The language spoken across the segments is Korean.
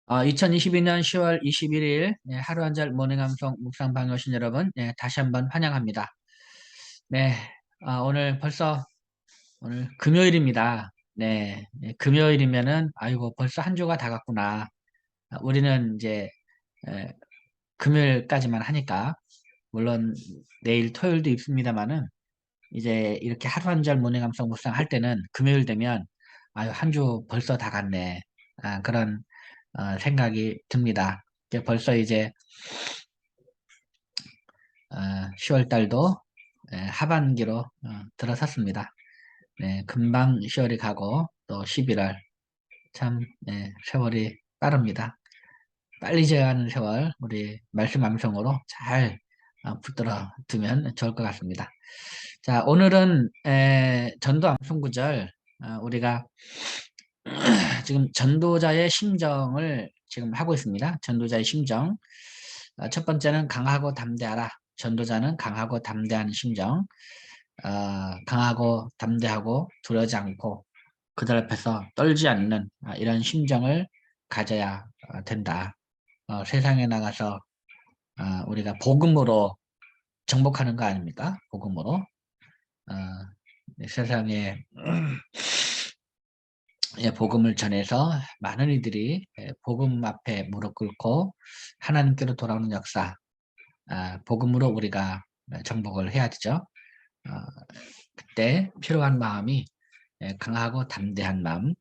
2022년 10월 21일 하루 한 절 모닝감성 묵상 방여신 여러분, 다시 한번 환영합니다. 네, 오늘 벌써 오늘 금요일입니다. 네, 금요일이면은 아이고 벌써 한 주가 다 갔구나. 우리는 이제 에, 금요일까지만 하니까 물론 내일 토요일도 있습니다만은 이제 이렇게 하루 한 절 모닝감성 묵상 할 때는 금요일 되면 아유 한 주 벌써 다 갔네. 그런 생각이 듭니다. 벌써 이제 10월 달도 하반기로 들어섰습니다. 네, 금방 10월이 가고 또 11월 참 세월이 빠릅니다. 빨리 지나가는 세월 우리 말씀 암송으로 잘 붙들어 두면 좋을 것 같습니다. 자, 오늘은 전도 암송 구절 우리가 지금 전도자의 심정을 지금 하고 있습니다. 전도자의 심정. 첫 번째는 강하고 담대하라. 전도자는 강하고 담대한 심정. 강하고 담대하고 두려워하지 않고 그들 앞에서 떨지 않는 이런 심정을 가져야 된다. 세상에 나가서 우리가 복음으로 정복하는 거 아닙니까? 복음으로. 세상에 복음을 전해서 많은 이들이 복음 앞에 무릎 꿇고 하나님께로 돌아오는 역사, 복음으로 우리가 정복을 해야 되죠. 그때 필요한 마음이 강하고 담대한 마음,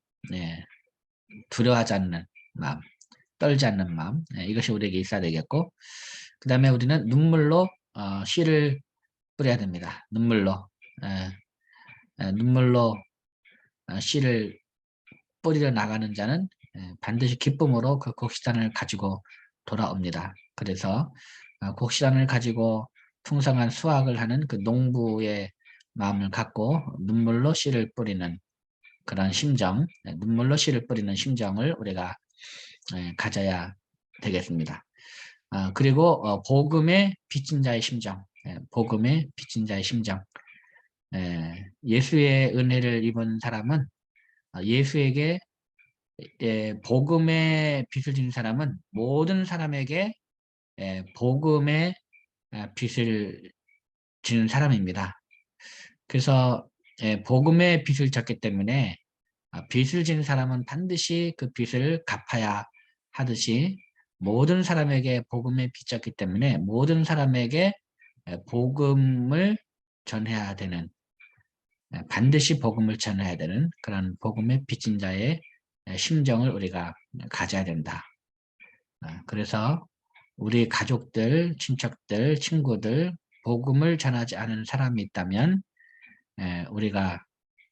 두려워하지 않는 마음, 떨지 않는 마음, 이것이 우리에게 있어야 되겠고, 그 다음에 우리는 눈물로 씨를 뿌려야 됩니다. 눈물로 씨를 뿌리러 나가는 자는 반드시 기쁨으로 그 곡식단을 가지고 돌아옵니다. 그래서 곡식단을 가지고 풍성한 수확을 하는 그 농부의 마음을 갖고 눈물로 씨를 뿌리는 그런 심정, 눈물로 씨를 뿌리는 심정을 우리가 가져야 되겠습니다. 그리고 복음의 빚진 자의 심정, 복음의 빚진 자의 심정. 예수의 은혜를 입은 사람은 예수에게 복음의 빚을 지는 사람은 모든 사람에게 복음의 빚을 지는 사람입니다. 그래서 복음의 빚을 졌기 때문에 빚을 지는 사람은 반드시 그 빚을 갚아야 하듯이 모든 사람에게 복음의 빚졌기 때문에 모든 사람에게 복음을 전해야 되는 반드시 복음을 전해야 되는 그런 복음의 빚진 자의 심정을 우리가 가져야 된다. 그래서 우리 가족들, 친척들, 친구들 복음을 전하지 않은 사람이 있다면 우리가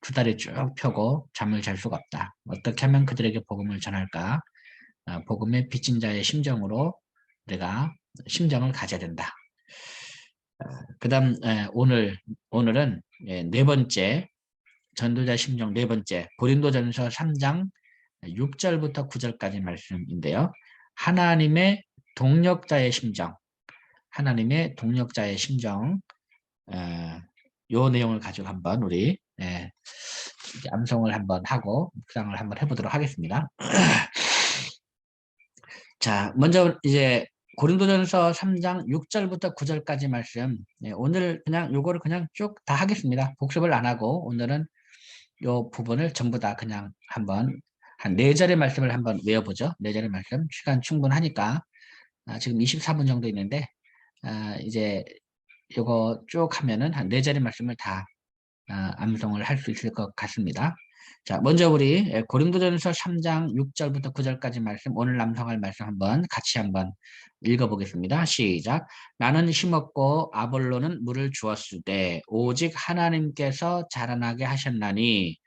두 다리 쭉 펴고 잠을 잘 수가 없다. 어떻게 하면 그들에게 복음을 전할까? 복음의 빚진 자의 심정으로 우리가 심정을 가져야 된다. 그 다음 오늘은 네 번째 전도자 심정 네 번째 고린도전서 3장 6절부터 9절까지 말씀인데요. 하나님의 동력자의 심정, 하나님의 동력자의 심정, 요 내용을 가지고 한번 우리 암송을 한번 하고 묵상을 한번 해보도록 하겠습니다. 자, 먼저 이제 고린도전서 3장 6절부터 9절까지 말씀. 오늘 그냥 요거를 그냥 쭉 다 하겠습니다. 복습을 안 하고 오늘은 요 부분을 전부 다 그냥 한번 한 4절의 말씀을 한번 외워보죠. 4절의 말씀. 시간 충분하니까. 지금 24분 정도 있는데 이제 요거 쭉 하면은 한 4절의 말씀을 다 암송을 할 수 있을 것 같습니다. 자, 먼저 우리 고린도전서 3장 6절부터 9절까지 말씀, 오늘 암송할 말씀 한번 같이 한번 읽어보겠습니다. 시작. 나는 심었고 아볼로는 물을 주었으되 오직 하나님께서 자라나게 하셨나니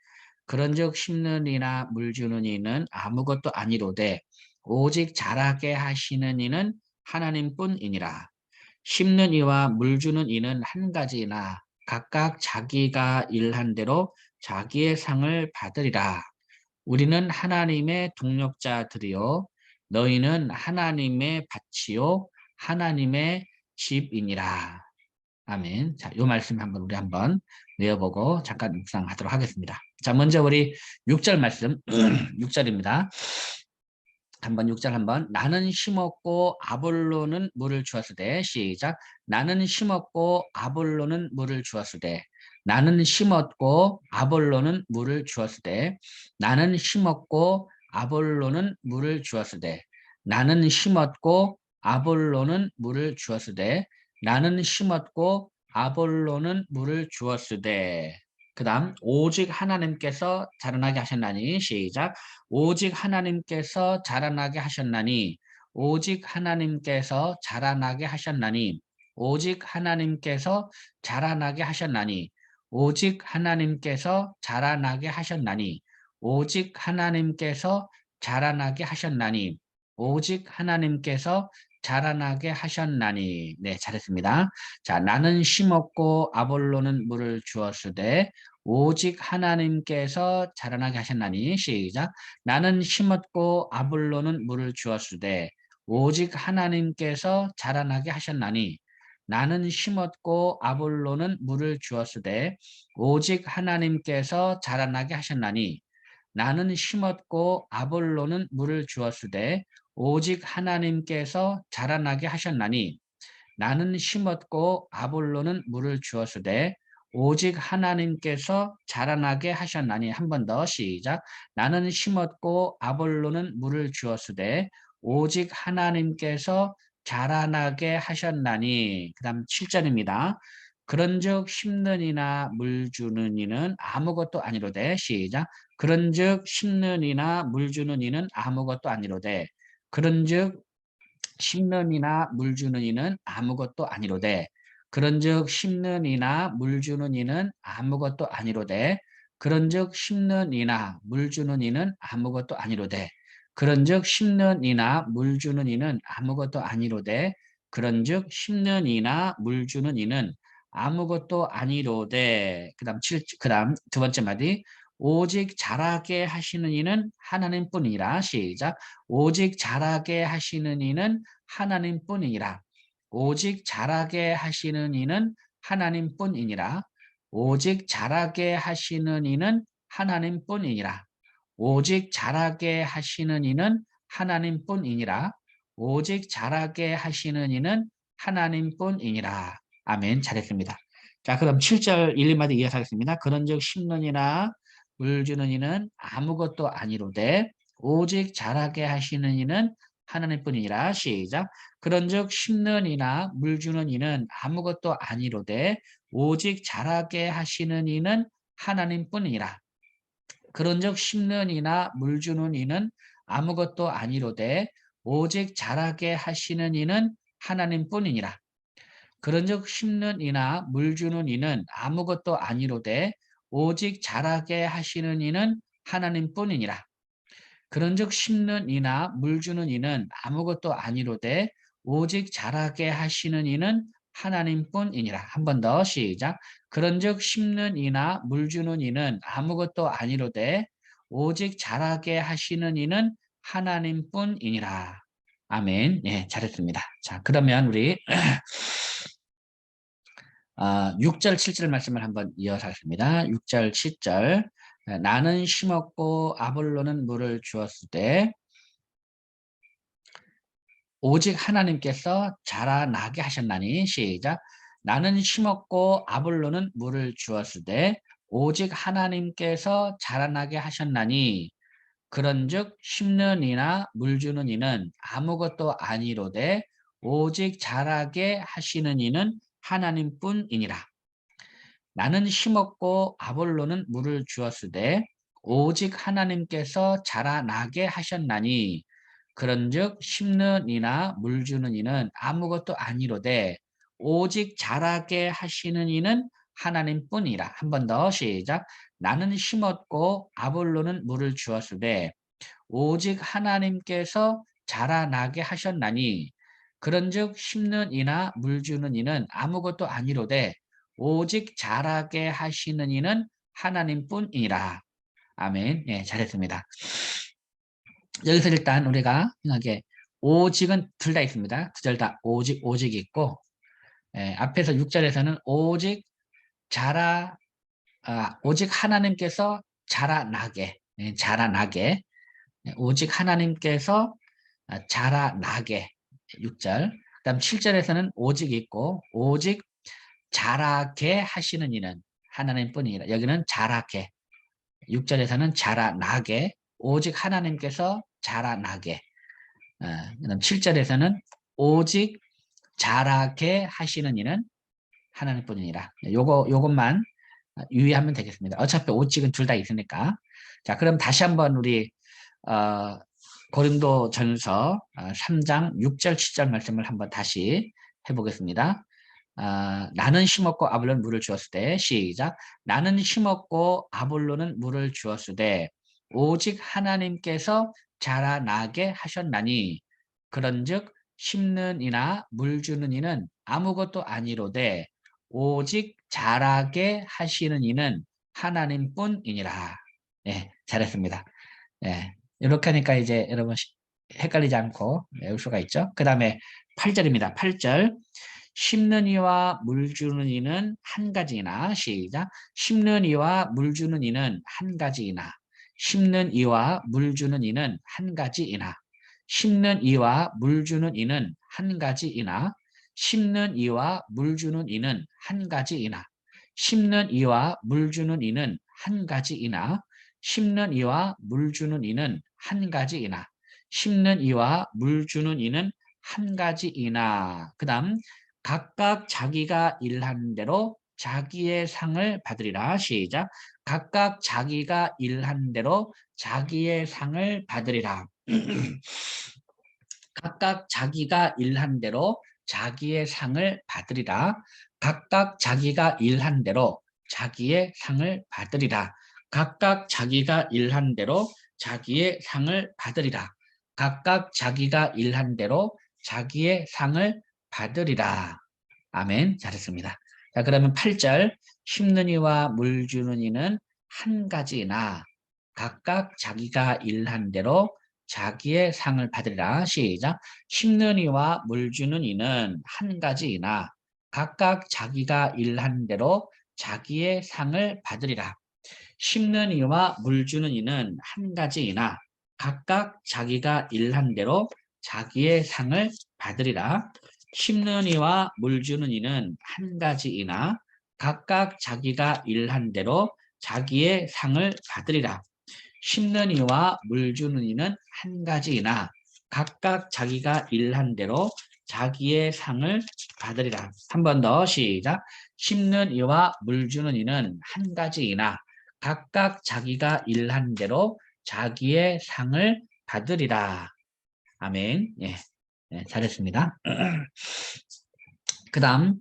그런즉 심는 이나 물 주는 이는 아무것도 아니로되 오직 자라게 하시는 이는 하나님뿐이니라. 심는 이와 물 주는 이는 한 가지나 각각 자기가 일한 대로 자기의 상을 받으리라. 우리는 하나님의 동력자들이요 너희는 하나님의 밭이요 하나님의 집이니라. 아멘. 자, 요 말씀 한번 우리 한번 외워보고 잠깐 묵상하도록 하겠습니다. 자, 먼저 우리 6절 말씀 6절입니다. 한번 6절 한번. 나는 심었고 아볼로는 물을 주었으되. 시작. 나는 심었고 아볼로는 물을 주었으되. 나는 심었고 아볼로는 물을 주었으되. 나는 심었고 아볼로는 물을 주었으되. 나는 심었고 아볼로는 물을 주었으되. 나는 심었고 아볼로는 물을 주었으되. 그 다음 오직 하나님께서 자라나게 하셨나니. 시작. 오직 하나님께서 자라나게 하셨나니. 오직 하나님께서 자라나게 하셨나니. 오직 하나님께서 자라나게 하셨나니. 오직 하나님께서 자라나게 하셨나니. 오직 하나님께서 자라나게 하셨나니. 오직 하나님께서 자라나게 하셨나니. 네, 잘했습니다. 자, 나는 심었고 아볼로는 물을 주었으되 오직 하나님께서 자라나게 하셨나니. 시작. 나는 심었고 아볼로는 물을 주었으되 오직 하나님께서 자라나게 하셨나니. 나는 심었고 아볼로는 물을 주었으되 오직 하나님께서 자라나게 하셨나니. 나는 심었고 아볼로는 물을 주었으되 오직 하나님께서 자라나게 하셨나니. 나는 심었고 아볼로는 물을 주었으되 오직 하나님께서 자라나게 하셨나니. 한 번 더 시작. 나는 심었고 아볼로는 물을 주었으되 오직 하나님께서 자라나게 하셨나니. 그 다음 7절입니다. 그런즉 심는 이나 물 주는 이는 아무것도 아니로되. 시작. 그런즉 심는 이나 물 주는 이는 아무것도 아니로되. 그런즉 심는 이나 물 주는 이는 아무것도 아니로되. 그런즉 심는 이나 물 주는 이는 아무것도 아니로되. 그런즉 심는 이나 물 주는 이는 아무것도 아니로되. 그런즉 심는 이나 물 주는 이는 아무것도 아니로되. 그런즉 심는 이나 물 주는 이는 아무것도 아니로되. 그다음 두 번째 마디. 오직 자라게 하시는 이는 하나님뿐이라. 시작. 오직 자라게 하시는 이는 하나님뿐이니라. 오직 자라게 하시는 이는 하나님뿐이니라. 오직 자라게 하시는 이는 하나님뿐이니라. 오직 자라게 하시는 이는 하나님뿐이니라. 오직 자라게 하시는 이는 하나님뿐이니라. 아멘. 잘했습니다. 자, 그럼 7절 1, 2마디 이어가겠습니다. 그런즉 심는 이나 물 주는 이는 아무것도 아니로되 오직 자라게 하시는 이는 하나님뿐이니라. 시작. 그런즉 심는 이나 물 주는 이는 아무것도 아니로되 오직 자라게 하시는 이는 하나님뿐이니라. 그런즉 심는 이나 물 주는 이는 아무것도 아니로되 오직 자라게 하시는 이는 하나님뿐이니라. 그런즉 심는 이나 물 주는 이는 아무것도 아니로되 오직 자라게 하시는 이는 하나님뿐이니라. 그런즉 심는 이나 물 주는 이는 아무것도 아니로되 오직 자라게 하시는 이는 하나님뿐이니라. 한 번 더 시작. 그런즉 심는 이나 물 주는 이는 아무것도 아니로되 오직 자라게 하시는 이는 하나님뿐이니라. 아멘. 네, 잘했습니다. 자, 그러면 우리 6절, 7절 말씀을 한번 이어서 하겠습니다. 6절, 7절. 나는 심었고 아볼로는 물을 주었으되 오직 하나님께서 자라나게 하셨나니. 시작. 나는 심었고 아볼로는 물을 주었으되 오직 하나님께서 자라나게 하셨나니. 그런즉 심는 이나 물 주는 이는 아무것도 아니로되 오직 자라게 하시는 이는 하나님뿐이니라. 나는 심었고 아볼로는 물을 주었으되 오직 하나님께서 자라나게 하셨나니. 그런즉 심는 이나 물 주는 이는 아무것도 아니로되 오직 자라게 하시는 이는 하나님뿐이라. 한 번 더 시작. 나는 심었고 아볼로는 물을 주었으되 오직 하나님께서 자라나게 하셨나니. 그런즉 심는 이나 물 주는 이는 아무것도 아니로되 오직 자라게 하시는 이는 하나님뿐이라. 아멘. 네, 잘했습니다. 여기서 일단 우리가 생각해 오직은 둘 다 있습니다. 두 절 다 오직이 있고 앞에서 6절에서는 오직 하나님께서 자라나게 오직 하나님께서 자라나게 6절. 그다음 7절에서는 오직 있고 오직 자라게 하시는 이는 하나님뿐이니라. 여기는 자라게. 6절에서는 자라나게 오직 하나님께서 자라나게. 그다음 7절에서는 오직 자라게 하시는 이는 하나님뿐이니라. 요것만 유의하면 되겠습니다. 어차피 오직은 둘 다 있으니까. 자, 그럼 다시 한번 우리 고린도전서 3장 6절 7절 말씀을 한번 다시 해보겠습니다. 나는 심었고 아볼로는 물을 주었을 때 시작. 나는 심었고 아볼로는 물을 주었을 때 오직 하나님께서 자라나게 하셨나니 그런즉 심는 이나 물 주는 이는 아무것도 아니로되 오직 자라게 하시는 이는 하나님뿐이니라. 예, 잘했습니다. 예, 이렇게 하니까 이제 여러분 헷갈리지 않고 외울 수가 있죠. 그 다음에 8절입니다. 8절. 심는 이와 물 주는 이는 한 가지이나 시작. 심는 이와 물 주는 이는 한 가지이나 심는 이와 물 주는 이는 한 가지이나 심는 이와 물 주는 이는 한 가지이나 심는 이와 물 주는 이는 한 가지이나 심는 이와 물 주는 이는 한 가지이나 심는 이와 물 주는 이는 한 가지이나 심는 이와 물 주는 이는 한 가지이나 그 다음 각각 자기가 일한 대로 자기의 상을 받으리라. 시작. 각각 자기가 일한 대로 자기의 상을 받으리라. 각각 자기가 일한 대로 자기의 상을 받으리라. 각각 자기가 일한 대로 자기의 상을 받으리라. 각각 자기가 일한 대로 자기의 상을 받으리라. 각각 자기가 일한 대로 자기의 상을 받으리라. 아멘. 잘했습니다. 자, 그러면 8절. 심는 이와 물 주는 이는 한 가지나 각각 자기가 일한 대로 자기의 상을 받으리라. 시작. 심는 이와 물 주는 이는 한 가지이나 각각 자기가 일한 대로 자기의 상을 받으리라. 심는 이와 물 주는 이는 한 가지이나 각각 자기가 일한 대로 자기의 상을 받으리라. 심는 이와 물 주는 이는 한 가지이나 각각 자기가 일한 대로 자기의 상을 받으리라. 심는 이와 물 주는 이는 한 가지이나 각각 자기가 일한 대로 자기의 상을 받으리라. 한 번 더 시작. 심는 이와 물 주는 이는 한 가지이나 각각 자기가 일한 대로 자기의 상을 받으리라. 아멘. 예, 예, 잘했습니다. 그 다음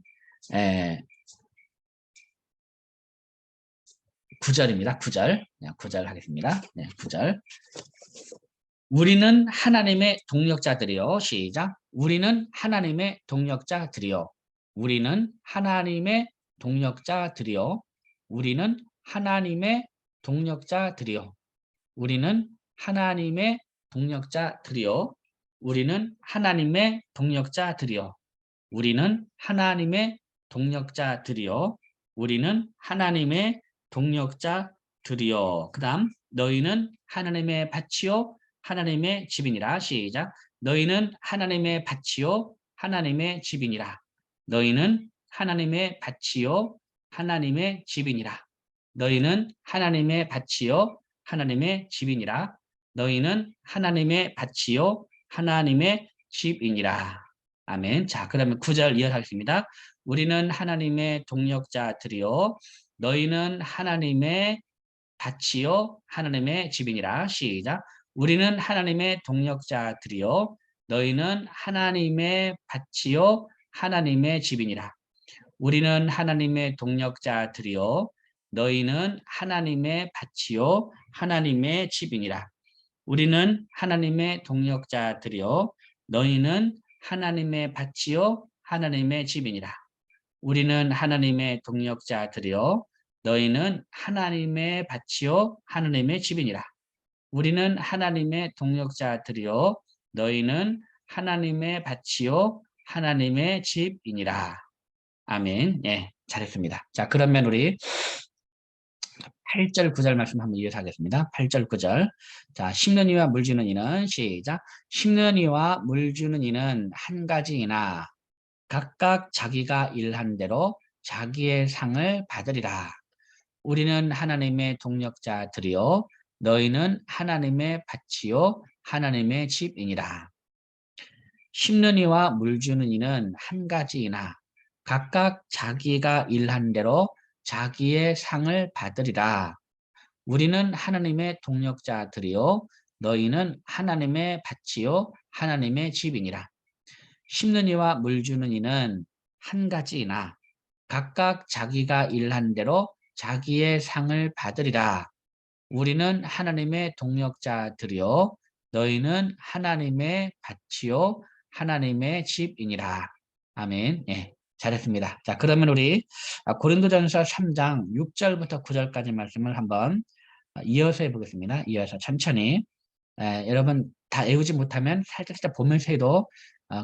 9절입니다. 9절. 9절 하겠습니다. 9절. 우리는 하나님의 동력자들이요. 시작. 우리는 하나님의 동력자들이요. 우리는 하나님의 동력자들이요. 우리는 하나님의 동력자들이요. 우리는 하나님의 동력자들이요. 우리는 하나님의 동력자들이요. 우리는 하나님의 동력자들이요. 우리는 하나님의 동력자들이요. 그 다음 너희는 하나님의 밭이요 하나님의 집이니라. 시작. 너희는 하나님의 밭이요 하나님의 집이니라. 너희는 하나님의 밭이요 하나님의 집이니라. 너희는 하나님의 밭이요 하나님의 집이니라. 너희는 하나님의 밭이요 하나님의 집이니라. 아멘. 자, 그러면 9절 이어가겠습니다. 우리는 하나님의 동력자들이요 너희는 하나님의 밭이요 하나님의 집이니라. 시작. 우리는 하나님의 동력자들이요 너희는 하나님의 밭이요 하나님의 집이니라. 우리는 하나님의 동력자들이요 너희는 하나님의 밭이요 하나님의 집이니라. 우리는 하나님의 동력자들이요 너희는 하나님의 밭이요 하나님의 집이니라. 우리는 하나님의 동력자들이요 너희는 하나님의 밭이요 하나님의 집이니라. 우리는 하나님의 동력자들이요 너희는 하나님의 밭이요 하나님의 집이니라. 아멘. 예, 잘했습니다. 자, 그러면 우리 8절 9절 말씀 한번 이어서 하겠습니다. 8절 9절. 자, 심는 이와 물 주는 이는 시작. 심는 이와 물 주는 이는 한 가지이나 각각 자기가 일한 대로 자기의 상을 받으리라. 우리는 하나님의 동력자들이요 너희는 하나님의 밭이요 하나님의 집이니라. 심는 이와 물 주는 이는 한 가지이나 각각 자기가 일한 대로 자기의 상을 받으리라. 우리는 하나님의 동력자들이요 너희는 하나님의 밭이요 하나님의 집이니라. 심는 이와 물 주는 이는 한 가지이나 각각 자기가 일한 대로 자기의 상을 받으리라. 우리는 하나님의 동력자들이요 너희는 하나님의 밭이요 하나님의 집이니라. 아멘. 예, 잘했습니다. 자, 그러면 우리 고린도전서 3장 6절부터 9절까지 말씀을 한번 이어서 해보겠습니다. 이어서 천천히. 여러분 다 외우지 못하면 살짝 보면서 해도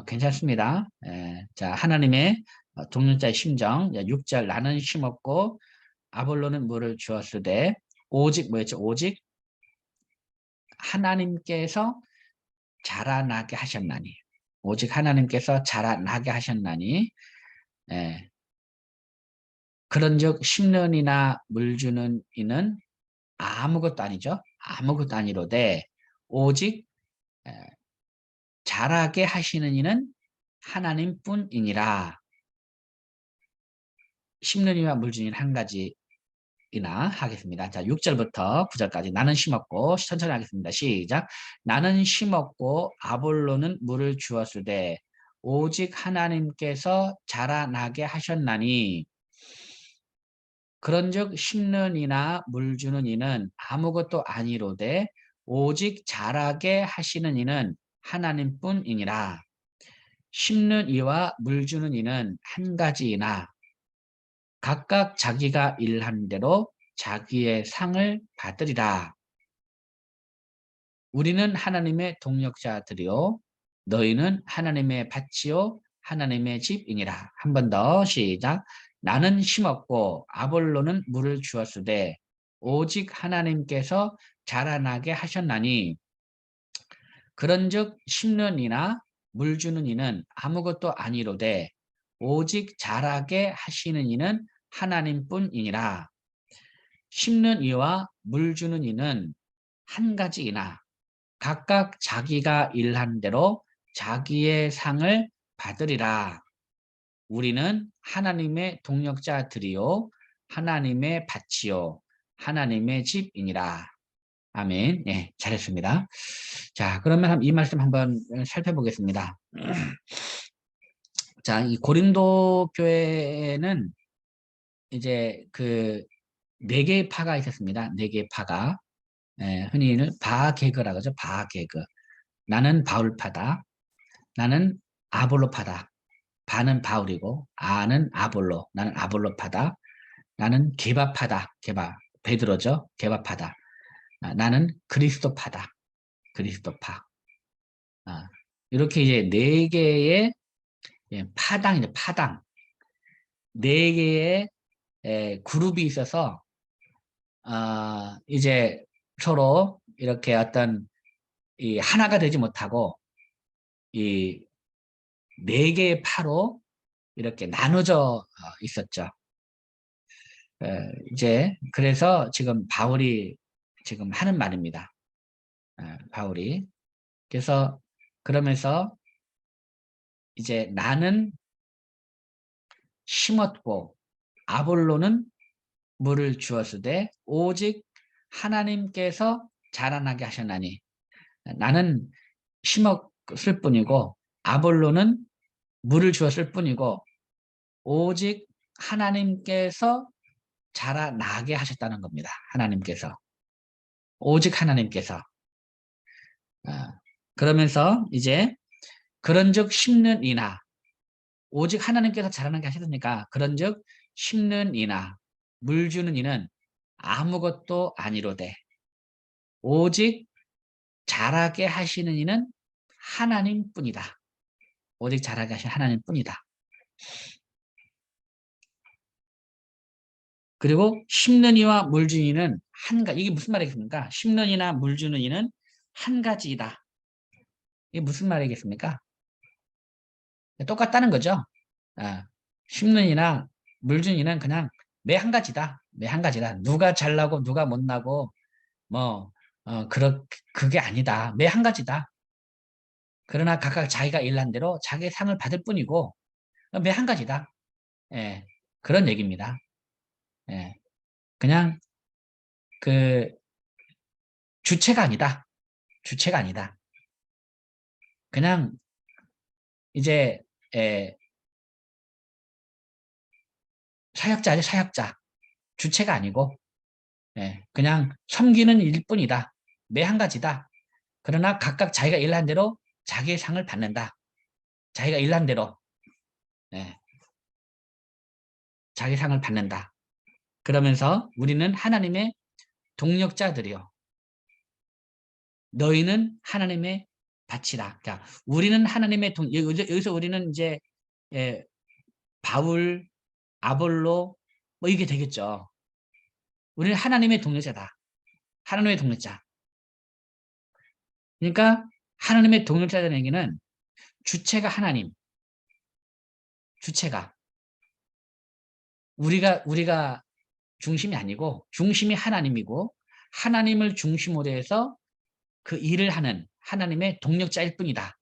괜찮습니다. 자, 하나님의 동력자의 심정. 6절 나는 심었고 아볼로는 물을 주었으되 오직 뭐였죠? 오직 하나님께서 자라나게 하셨나니. 오직 하나님께서 자라나게 하셨나니. 예. 그런즉 심는 이나 물 주는 이는 아무것도 아니죠. 아무것도 아니로되 오직 예, 자라게 하시는 이는 하나님뿐이니라. 심는 이와 물 주는 이는 한 가지이나 하겠습니다. 자, 6절부터 9절까지 나는 심었고 천천히 하겠습니다. 시작. 나는 심었고 아볼로는 물을 주었으되 오직 하나님께서 자라나게 하셨나니. 그런즉 심는 이나 물 주는 이는 아무것도 아니로되 오직 자라게 하시는 이는 하나님뿐이니라. 심는 이와 물 주는 이는 한 가지이나 각각 자기가 일한 대로 자기의 상을 받으리라. 우리는 하나님의 동력자들이요 너희는 하나님의 밭이요 하나님의 집이니라. 한 번 더 시작. 나는 심었고 아볼로는 물을 주었으되 오직 하나님께서 자라나게 하셨나니. 그런즉 심는 이나 물 주는 이는 아무것도 아니로되 오직 자라게 하시는 이는 하나님뿐이니라. 심는 이와 물 주는 이는 한 가지이나 각각 자기가 일한 대로 자기의 상을 받으리라. 우리는 하나님의 동력자들이요 하나님의 밭이요 하나님의 집이니라. 아멘. 예, 잘했습니다. 자, 그러면 이 말씀 한번 살펴보겠습니다. 자, 이 고린도 교회에는 이제 그 네 개의 파가 있었습니다. 네 개의 파가. 흔히는 바개그라고 하죠. 바개그. 나는 바울파다. 나는 아볼로파다. 바는 바울이고 아는 아볼로. 나는 아볼로파다. 나는 게바파다. 게바. 베드로죠. 게바파다. 나는 그리스도파다. 그리스도파. 이렇게 이제 네 개의 파당이죠. 파당. 네 개의 그룹이 있어서 이제 서로 이렇게 어떤 이 하나가 되지 못하고 이 네 개의 파로 이렇게 나눠져 있었죠. 이제 그래서 지금 바울이 지금 하는 말입니다. 바울이 그래서 그러면서 이제 나는 심었고 아볼로는 물을 주었으되 오직 하나님께서 자라나게 하셨나니. 나는 심었을 뿐이고 아볼로는 물을 주었을 뿐이고 오직 하나님께서 자라나게 하셨다는 겁니다. 하나님께서. 오직 하나님께서. 그러면서 이제 그런즉 심는 이나 오직 하나님께서 자라나게 하셨으니까 그런즉 심는 이나 물 주는 이는 아무것도 아니로되 오직 자라게 하시는 이는 하나님뿐이다. 오직 자라게 하시는 하나님뿐이다. 그리고 심는 이와 물 주는 이는 한 가지. 이게 무슨 말이겠습니까? 심는 이나 물 주는 이는 한 가지이다. 이게 무슨 말이겠습니까? 똑같다는 거죠. 아, 심는 이나 물 주는 이는 그냥 매 한 가지다. 매 한 가지다. 누가 잘나고 누가 못나고 뭐 그게 아니다. 매 한 가지다. 그러나 각각 자기가 일한 대로 자기의 상을 받을 뿐이고 매 한 가지다. 예, 그런 얘기입니다. 예, 그냥 그 주체가 아니다. 주체가 아니다. 그냥 이제 예, 사역자지 사역자. 주체가 아니고 예, 그냥 섬기는 일뿐이다. 매 한 가지다. 그러나 각각 자기가 일한 대로 자기의 상을 받는다. 자기가 일한 대로 예, 자기 상을 받는다. 그러면서 우리는 하나님의 동력자들이요. 너희는 하나님의 밭이라. 자, 우리는 하나님의 여기서 우리는 이제 예, 바울, 아볼로 뭐 이게 되겠죠. 우리는 하나님의 동력자다. 하나님의 동력자. 그러니까 하나님의 동력자라는 얘기는 주체가 하나님, 주체가 우리가 중심이 아니고 중심이 하나님이고 하나님을 중심으로 해서 그 일을 하는 하나님의 동력자일 뿐이다.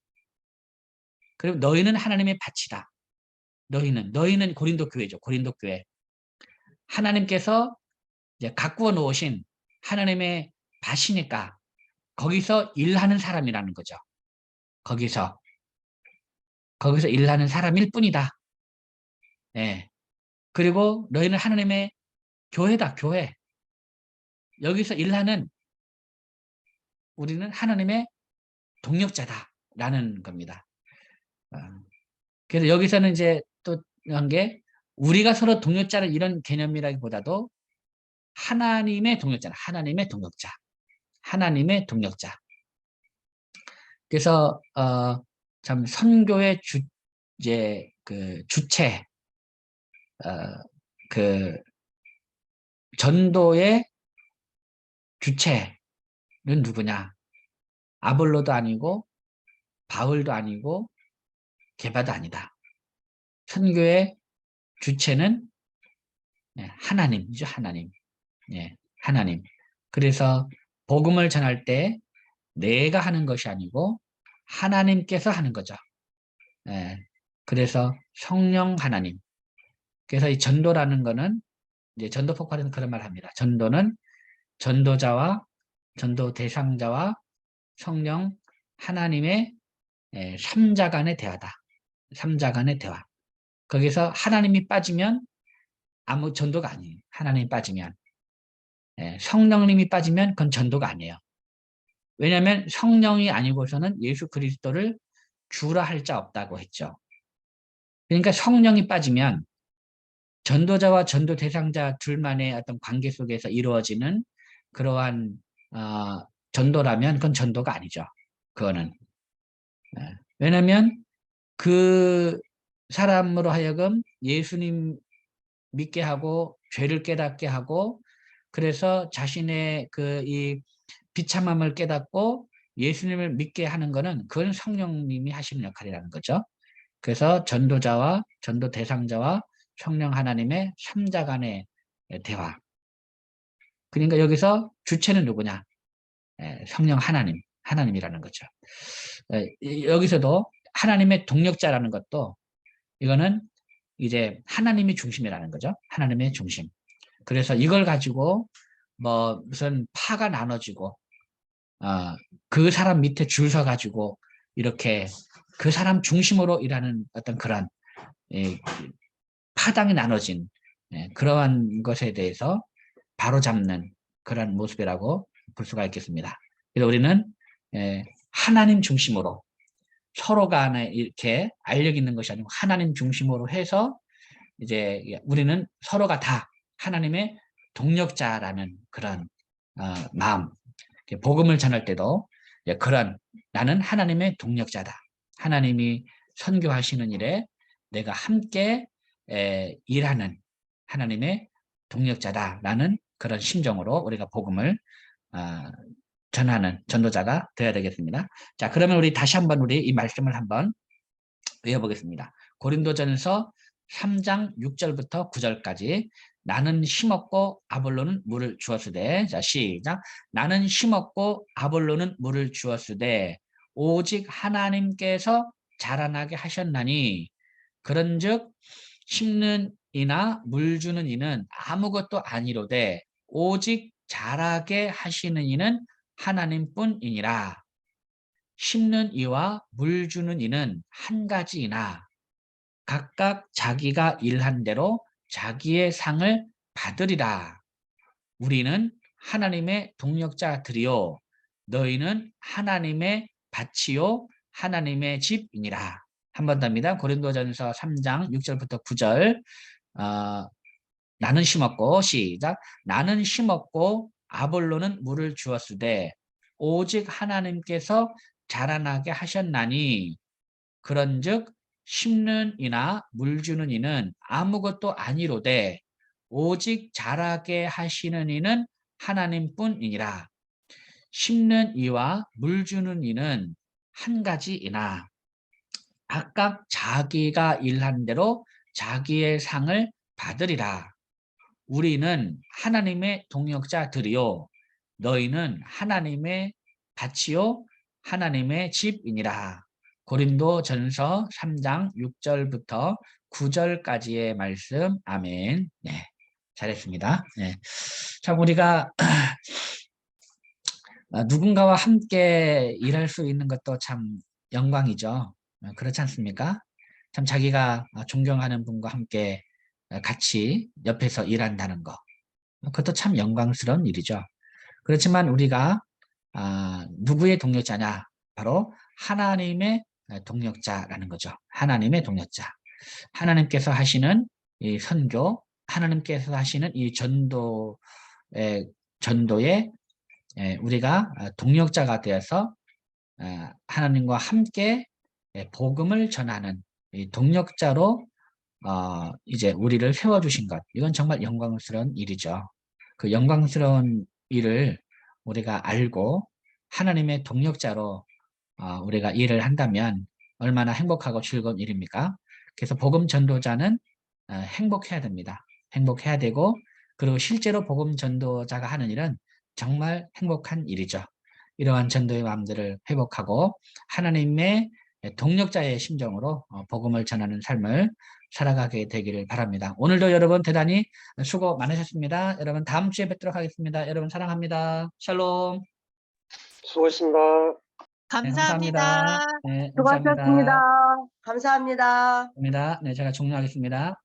그리고 너희는 하나님의 밭이다. 너희는 고린도 교회죠. 고린도 교회. 하나님께서 이제 가꾸어 놓으신 하나님의 밭이니까 거기서 일하는 사람이라는 거죠. 거기서 일하는 사람일 뿐이다. 예. 그리고 너희는 하나님의 교회다. 교회. 여기서 일하는 우리는 하나님의 동력자다라는 겁니다. 어, 그래서 여기서는 이제 또 한 게 우리가 서로 동력자를 이런 개념이라기보다도 하나님의 동력자, 하나님의 동력자, 하나님의 동력자. 그래서 참 선교의 이제 그 주체, 어, 그 전도의 주체는 누구냐? 아볼로도 아니고 바울도 아니고 게바도 아니다. 선교의 주체는 하나님이죠. 하나님. 예, 하나님. 그래서 복음을 전할 때 내가 하는 것이 아니고 하나님께서 하는 거죠. 예, 그래서 성령 하나님. 그래서 이 전도라는 거는 이제 전도 폭발에서 그런 말을 합니다. 전도는 전도자와 전도 대상자와 성령 하나님의 삼자 간의 대화다. 삼자 간의 대화. 거기서 하나님이 빠지면 아무 전도가 아니에요. 하나님이 빠지면. 성령님이 빠지면 그건 전도가 아니에요. 왜냐하면 성령이 아니고서는 예수 그리스도를 주라 할 자 없다고 했죠. 그러니까 성령이 빠지면 전도자와 전도 대상자 둘만의 어떤 관계 속에서 이루어지는 그러한 전도라면 그건 전도가 아니죠. 그거는. 왜냐하면 그 사람으로 하여금 예수님 믿게 하고 죄를 깨닫게 하고 그래서 자신의 그 이 비참함을 깨닫고 예수님을 믿게 하는 것은 그건 성령님이 하시는 역할이라는 거죠. 그래서 전도자와 전도 대상자와 성령 하나님의 삼자 간의 대화. 그러니까 여기서 주체는 누구냐? 성령 하나님이라는 거죠. 여기서도 하나님의 동력자라는 것도 이거는 이제 하나님이 중심이라는 거죠. 하나님의 중심. 그래서 이걸 가지고 뭐 무슨 파가 나눠지고 그 사람 밑에 줄 서 가지고 이렇게 그 사람 중심으로 일하는 어떤 그런 파당이 나눠진 그러한 것에 대해서 바로잡는 그런 모습이라고 볼 수가 있겠습니다. 그래서 우리는 하나님 중심으로 서로 간에 이렇게 알력 있는 것이 아니고 하나님 중심으로 해서 이제 우리는 서로가 다 하나님의 동력자라는 그런 마음. 복음을 전할 때도 그런 나는 하나님의 동력자다. 하나님이 선교하시는 일에 내가 함께 일하는 하나님의 동력자다라는 그런 심정으로 우리가 복음을 전하는 전도자가 되어야 되겠습니다. 자, 그러면 우리 다시 한번 우리 이 말씀을 한번 외워보겠습니다. 고린도전서 3장 6절부터 9절까지 나는 심었고 아볼로는 물을 주었으되, 자 시작. 나는 심었고 아볼로는 물을 주었으되 오직 하나님께서 자라나게 하셨나니 그런즉 심는 이나 물 주는 이는 아무것도 아니로되 오직 자라게 하시는 이는 하나님뿐이니라. 심는 이와 물 주는 이는 한 가지이나 각각 자기가 일한 대로 자기의 상을 받으리라. 우리는 하나님의 동력자들이요 너희는 하나님의 밭이요 하나님의 집이니라. 한 번 더입니다. 고린도전서 3장 6절부터 9절. 나는 심었고 시작. 나는 심었고 아볼로는 물을 주었으되 오직 하나님께서 자라나게 하셨나니 그런즉 심는 이나 물 주는 이는 아무것도 아니로되 오직 자라게 하시는 이는 하나님뿐이니라. 심는 이와 물 주는 이는 한 가지이나 각각 자기가 일한 대로 자기의 상을 받으리라. 우리는 하나님의 동역자들이요 너희는 하나님의 밭이요 하나님의 집이니라. 고린도전서 3장 6절부터 9절까지의 말씀. 아멘. 네, 잘했습니다. 네. 참 우리가 누군가와 함께 일할 수 있는 것도 참 영광이죠. 그렇지 않습니까? 참 자기가 존경하는 분과 함께 같이 옆에서 일한다는 거. 그것도 참 영광스러운 일이죠. 그렇지만 우리가 누구의 동력자냐? 바로 하나님의 동력자라는 거죠. 하나님의 동력자. 하나님께서 하시는 이 선교, 하나님께서 하시는 이 전도에 우리가 동력자가 되어서 하나님과 함께 복음을 전하는 이 동력자로 이제 우리를 세워주신 것. 이건 정말 영광스러운 일이죠. 그 영광스러운 일을 우리가 알고 하나님의 동력자로 우리가 일을 한다면 얼마나 행복하고 즐거운 일입니까? 그래서 복음 전도자는 행복해야 됩니다. 행복해야 되고 그리고 실제로 복음 전도자가 하는 일은 정말 행복한 일이죠. 이러한 전도의 마음들을 회복하고 하나님의 동력자의 심정으로 복음을 전하는 삶을 살아가게 되기를 바랍니다. 오늘도 여러분 대단히 수고 많으셨습니다. 여러분 다음 주에 뵙도록 하겠습니다. 여러분 사랑합니다. 샬롬. 수고하셨습니다. 네, 감사합니다. 감사합니다. 네, 감사합니다. 수고하셨습니다. 감사합니다. 네, 제가 종료하겠습니다.